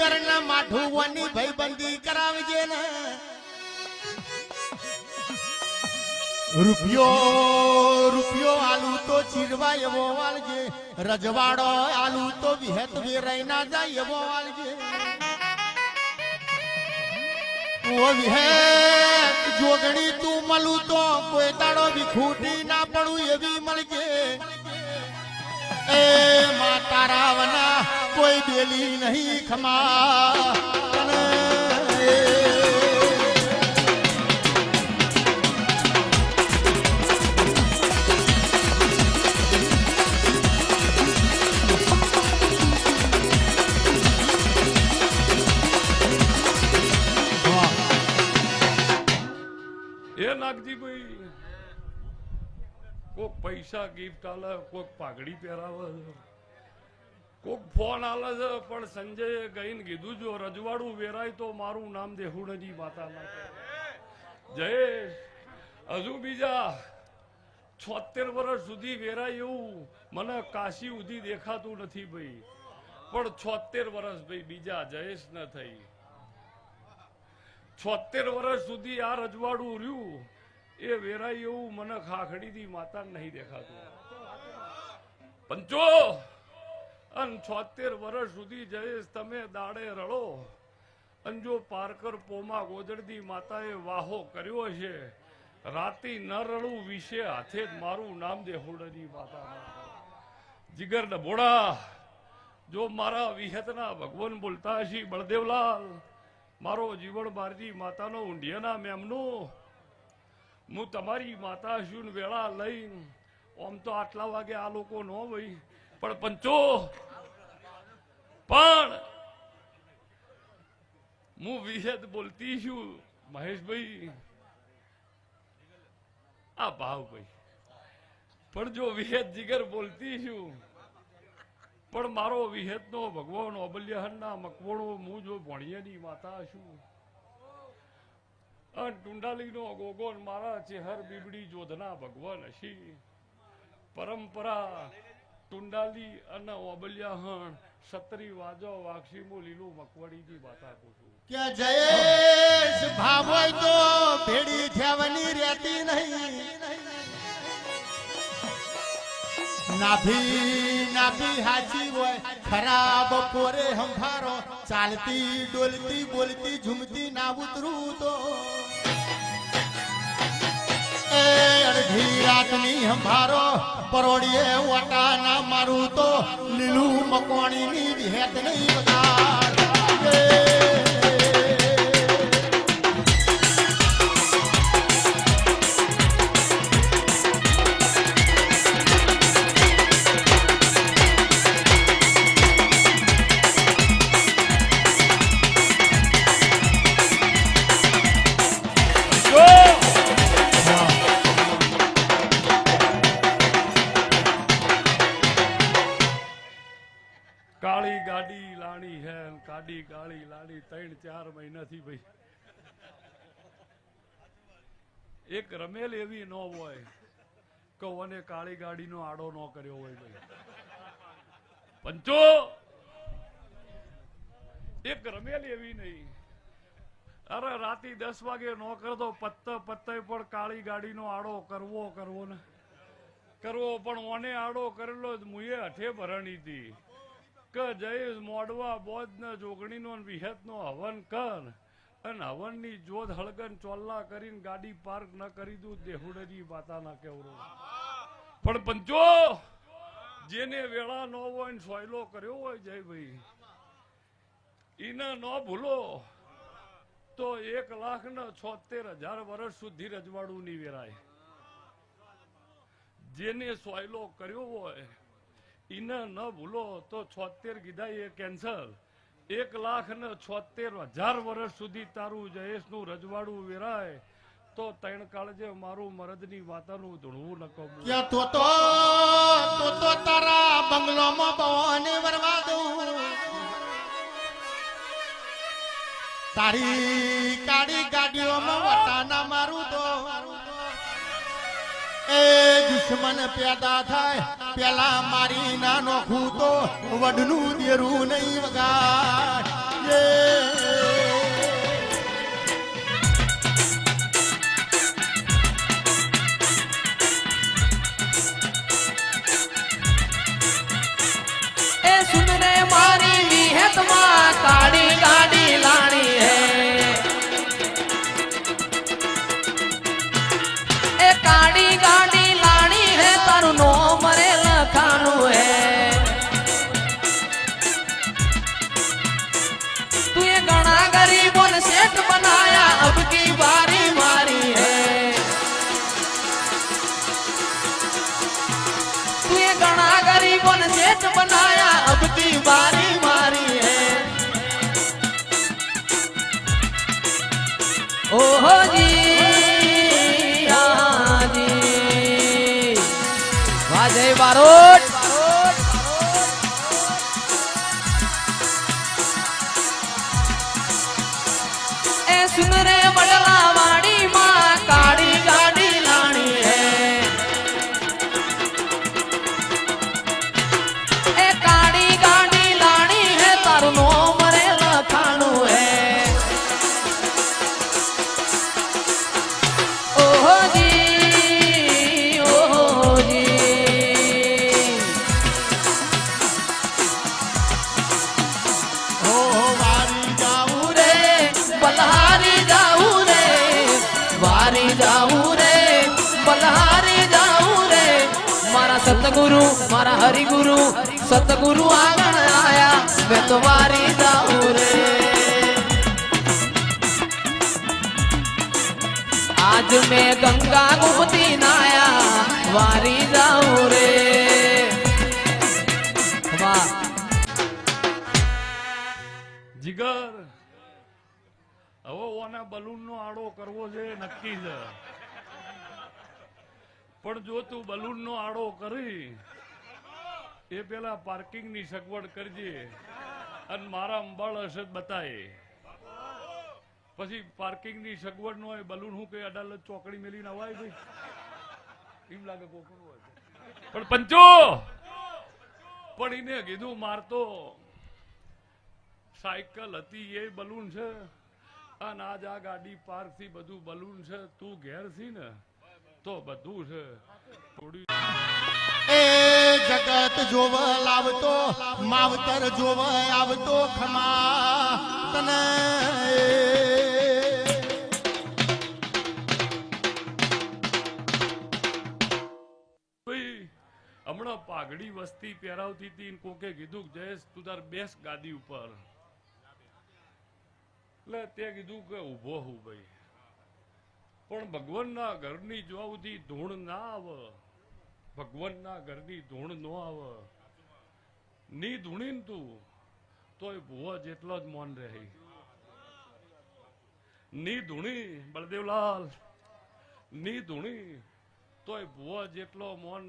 જીગર ના માઠુવાની ભાઈબંધી કરાવજે ને રૂપિયો આલુ તો ચીરવા એવો વાળજે રજવાડો આલુ તો વિહત વેરાઈ ના જાય એવો વાળજે ઓ વિહત જોગણી તું મળું તો કોઈ દાડો વિખૂટી ના પડું એવી મળજે એ માતા રાવના કોઈ બેલી નહીં ખમા નાગજી ભાઈ કોક પૈસા ગિફ્ટ આલે કોક પાઘડી પહેરાવે કોક ફોન આલે છે પણ સંજયે ગઈને કીધું જો રજવાડું વેરાય તો મારું નામ દેહુડજી માતા ના જયેશ હજુ બીજા 76 વર્ષ સુધી વેરાય એવું મને કાશી સુધી દેખાતું નથી ભાઈ પણ 76 વર્ષ ભાઈ બીજા જયેશ ન થઈ 76 વર્ષ સુધી આ રજવાડું રહ્યું એ વેરાય એવું મને ખાખડીથી માતા નહીં દેખાતું પંચો અન 76 વર્ષ સુધી જયેશ તમે દાડે રળો અને જો પારકર પોમા ગોદડદી માતાએ વાહો કર્યો છે રાતી ન રળું વિશે હાથે જ મારું નામ દેહુડની માતા જીગર ડભોડા જો મારા વિહતના ભગવાન બોલતા હશી બળદેવલાલ મારો જીવન બારજી માતાનો ઊંઢિયાના મેમનું હું તમારી માતા છું વેળા લઈને આમ તો આટલા વાગે આ લોકો ન ભાઈ પણ પંચો પણ હું વિહેત બોલતી છું મહેશભાઈ આ ભાવભાઈ પણ જો વિહેત જીગર બોલતી છું પણ મારો વિહેતનો ભગવાન ઓબલ્યહનના મકવણો હું જો ભણિયાની માતા છું અને ટુંડાલીનો ગોગોન મારા ચેહર બીબડી જોધના ભગવાન હશી પરંપરા ટુંડાલી અને ઓબલ્યહન સત્રી વાજો વાક્ષીમો લીલું મકવડીની માતા કહું કે જયેશ ભાવ હોય તો ભેડી થવાની રહેતી નહીં નાભી હાચી હોય ખરાબ પોરે હંભારો ચાલતી ડોલતી બોલતી ઝુમતી ના ઉતરું તો એ અડધી રાતની હંભારો પરોડીએ ઓટા ના મારું તો લીલું મકોણીની વિહેત નહીં વગાડ કાળી ગાડી લાણી હે કાડી કાળી લાણી 3-4 મહિનાથી ભાઈ એક રમેલ એવી ન હોય કે ઓને કાળી ગાડીનો આડો ન કર્યો હોય ભાઈ પંચો એક રમેલ એવી નહીં અરે રાતી 10 વાગે ન કરતો પત્તે પણ કાળી ગાડીનો આડો કરવો ને કરવો પણ ઓને આડો કરેલો જ મુએ હઠે ભરણી હતી કે જયેશ મોડવા બોધ ને જોગણી નો વિહત નો હવન કર અને હવન ની જોધ હળગન ચોલ્લા કરીને ગાડી પાર્ક ન કરી દઉં દેહુડની માતા ના કેવરો પણ પંચો જેને વેળા ન હોય ને સોયલો કર્યો હોય જય ભાઈ એને ન ભૂલો તો 1,76,000 વર્ષ સુધી રજવાડું ની વેરાય જેને સોયલો કર્યો હોય એને ન ભૂલો તો 76 કીધા એ કેન્સલ 1,76,000 વર્ષ સુધી તારું જયેશ નું રજવાડું વેરાય તો 3 કાળજે મારું મરદની માતાનું ધૂણવું ન કહું તો તારા બંગલોમાં બવાને વરવા દઉં તારી કાળી ગાડીઓમાં વટાના મારું તો એ દુશ્મન પેદા થાય પેલા મારી નાનો ખૂતો વડનું દેરું નહીં વગાડ એ बारी मारी है ओहो जी आजी वाजय बारोट ए सुन रे बडला वाड़ी मां काड़ी गाड़ी लाणी है ए काड़ी गाड़ी लाणी है तारू नो मरे लखाणू है ओहो जी ओहो जी हो વારી જાઉં रे बलहारी जाऊं रे वारी जाऊं रे बलहारी जाऊं रे मारा सतगुरु मारा हरिगुरु सतगुरु आंगण आया मैं तो वारी जाऊं रे आज मैं गंगा घूमती नाया वारी जाऊं रे वाह જીગર હવે ઓને બલૂન નો આડો કરવો છે નક્કી છે પણ જો તું બલૂન નો આડો કરી એ પેલા પાર્કિંગ ની સગવડ કરજે અને મારા અંબાળ હશે બતાય પછી પાર્કિંગ ની સગવડ નો હોય બલૂન હું કઈ અડાલત ચોકડી મેલીને અવાય ભાઈ એમ લાગે કોકનું હોય પણ પંચો પણ એને કીધું મારતો સાયકલ હતી એ બલૂન છે અને આજ આ ગાડી પાર્ક થી બધું બલૂન છે તું ઘેર થી ને તો બધું છે થોડી એ જગત જોવ લાવતો માવતર જોવ આવતો ખમા તને ભાઈ હમણાં પાઘડી વસ્તી પહેરાવતી હતી ને કોકે કીધું કે જયેશ તું તાર બેસ ગાદી ઉપર એટલે તે કીધું કે ઉભો હું ભાઈ પણ ભગવાનના ઘરની જોવાથી ધૂણ ના આવે ભગવાનના ઘરની ધૂણ ન આવે ની ધૂણી ને તું તોય ભૂવા જેટલો જ મોન રહે ની ધૂણી બળદેવલાલ ની ધૂણી તોય ભૂવા જેટલો મોન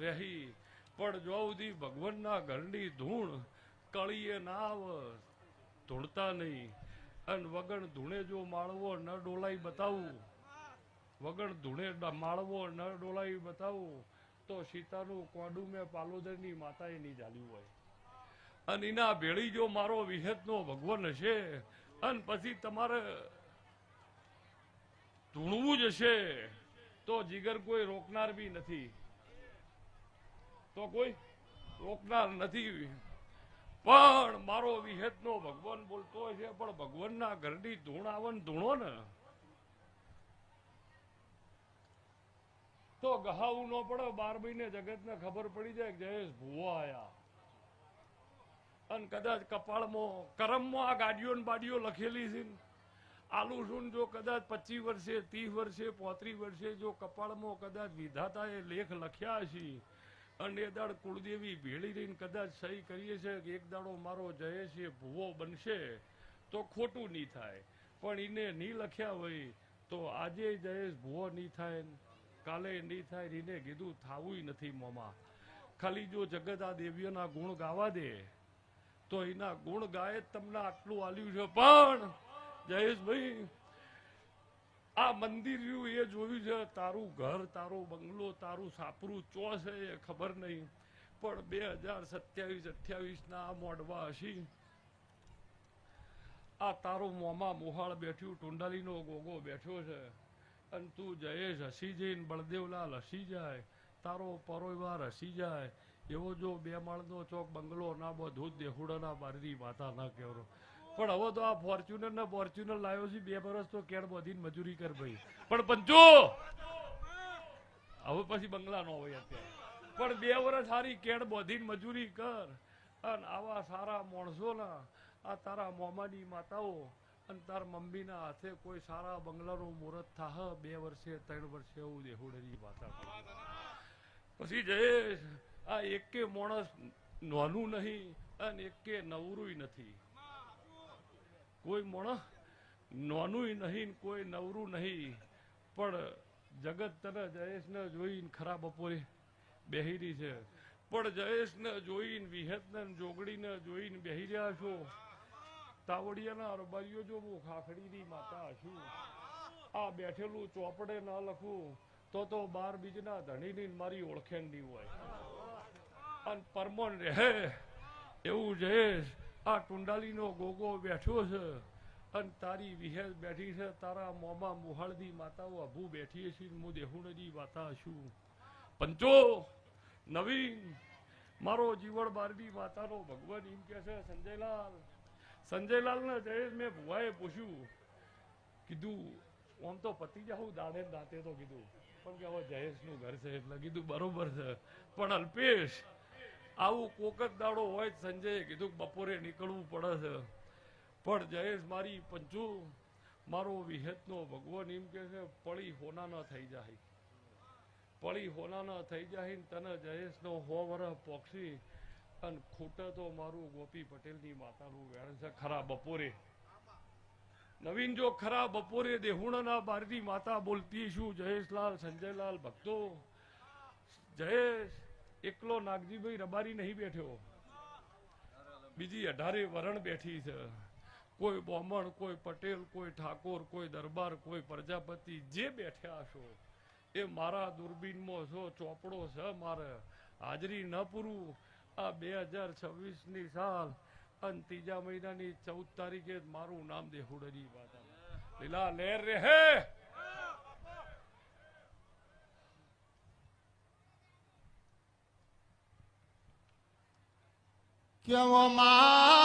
રહી પણ જો સુધી ભગવાનના ઘરની ધૂણ કળીએ ના આવે ધૂણતા નહીં અને વગર ધૂણે જો માળવો ન ડોલાઈ બતાવું વગર ધૂણે માળવો ન ડોલાઈ બતાવું તો સીતાનું કોડું મેં પાલોદરની માતાએ નહીં ઝાલ્યું હોય અને એના ભેળી જો મારો વિહેતનો ભગવાન હશે અને પછી તમારે ધૂણવું જ હશે તો જીગર કોઈ રોકનાર બી નથી તો કોઈ રોકનાર નથી પણ મારો વિહેતનો ભગવાન બોલતો હોય છે પણ ભગવાનના ઘરની ધૂણ આવે ને ધૂણો ને તો ગહાવું ન પડે 12 મહિને જગતને ખબર પડી જાય કે જયેશ ભૂવો આયા અને કદાચ કપાળમાં કરમમાં આ ગાડીઓ ને બાડીઓ લખેલી છે આલુ શું જો કદાચ 25 વર્ષે 30 વર્ષે 35 વર્ષે જો કપાળમાં કદાચ વિધાતાએ લેખ લખ્યા છે અને એ દાડ કુળદેવી ભેળી રહીને કદાચ સહી કરીએ છે કે એક દાડો મારો જયેશ એ ભૂવો બનશે તો ખોટું નહીં થાય પણ એને નહીં લખ્યા હોય તો આજે જયેશ ભૂવો નહીં થાય કાલે નહીં થાય એને કીધું થાવું નથી મોમાં ખાલી જો જગત આ દેવીઓના ગુણ ગાવા દે તો એના ગુણ ગાય તમને આટલું આલ્યું છે પણ જયેશભાઈ આ મંદિર રહ્યું એ જોયું છે તારું ઘર તારો બંગલો તારું સાપરું ચો છે એ ખબર નહીં પણ 2027-28 ના મોડવા હશી આ તારો મોમાં મોહાળ બેઠ્યું ટુંડાલીનો ગોગો બેઠ્યો છે અને તું જયેશ હસી જઈને બળદેવલાલ હસી જાય તારો પરોવાર હસી જાય એવો જો 2 માળનો ચોક બંગલો ના બધું દેહુડાના બારી માતા ના કહેવાનો પણ હવે તો આ ફોર્ચ્યુનર ને ફોર્ચ્યુનર લાવ્યો છે 2 વર્ષ તો કેડ બધીને મજૂરી કર ભાઈ પણ પંચો હવે પછી બંગલા નો હોય અત્યારે પણ 2 વર્ષ સારી કેડ બધીને મજૂરી કર અને આવા સારા માણસોના આ તારા મોમાની માતાઓ અને તાર મમ્મીના હાથે કોઈ સારા બંગલાનું મુહૂર્ત થાહ 2 વર્ષે 3 વર્ષે એવું દેહુડેની માતા પછી જયેશ આ એકે માણસ નાનું નહીં અને એકે નવરુંય નથી. કોઈ મોણ નોનુંય નહીં, કોઈ નવરું નહીં. પણ જગત તને જયેશને જોઈને ખરા બપોરે બેહી રહી છે. પણ જયેશને જોઈને, વિહતને જોગડીને જોઈને બેહી રહ્યા છો. તાવડિયાના અરબારીઓ જો હું ખાખડીની માતા છું. આ બેઠેલું ચોપડે ના લખું તો બાર બીજના ધણીની મારી ઓળખેણ નહીં હોય. અને પરમોન રહે એવું જયેશ આ ટુંડાલીનો ગોગો બેઠો છે અને તારી વિહેલ બેઠી છે. તારા મોમાં મુહાળદી માતાઓ અભુ બેઠી છે. હું દેહુણજી માતા છું. પંચો નવીન મારો જીવણ બારડી માતાનો ભગવાન એમ કે છે સંજયલાલ ને જયેશ મેં ભુવાએ પૂછ્યું, કીધું આમ તો પતિ જાઉં દાડે દાંતે તો કીધું, પણ કે હવે જયેશનું ઘર છે એટલે કીધું બરોબર છે. પણ અલ્પેશ આવું કોક જ દાડો હોય સંજયે કીધું બપોરે નીકળવું પડે છે. પણ જયેશ મારી પંચુ મારો વિહેતનો ભગવાન એમ કે છે પળી હોના ન થઈ જાય, પળી હોના ન થઈ જાય ને તને જયેશનો 100 વર્ષ પોક્ષી અને ખૂટે તો મારું ગોપી પટેલની માતાનું વેણ છે ખરા બપોરે. નવીન જો ખરા બપોરે દેહુણાના બારની માતા બોલતી શું જયેશલાલ સંજયલાલ ભક્તો, જયેશ એકલો નાગજીભાઈ રબારી નહીં બેઠ્યો, બીજી 18 વરણ બેઠી છે. કોઈ બ્રાહ્મણ, કોઈ પટેલ, કોઈ ઠાકોર, કોઈ દરબાર, કોઈ પ્રજાપતિ જે બેઠ્યા છો એ મારા દૂરબીનમાં છો. ચોપડો છે મારે હાજરી ન પૂરું. આ 2026ની સાલ અને 3જા મહિનાની 14 તારીખે મારું નામ દેહુડરી માતા લીલા લહેર રહે. કેવો માં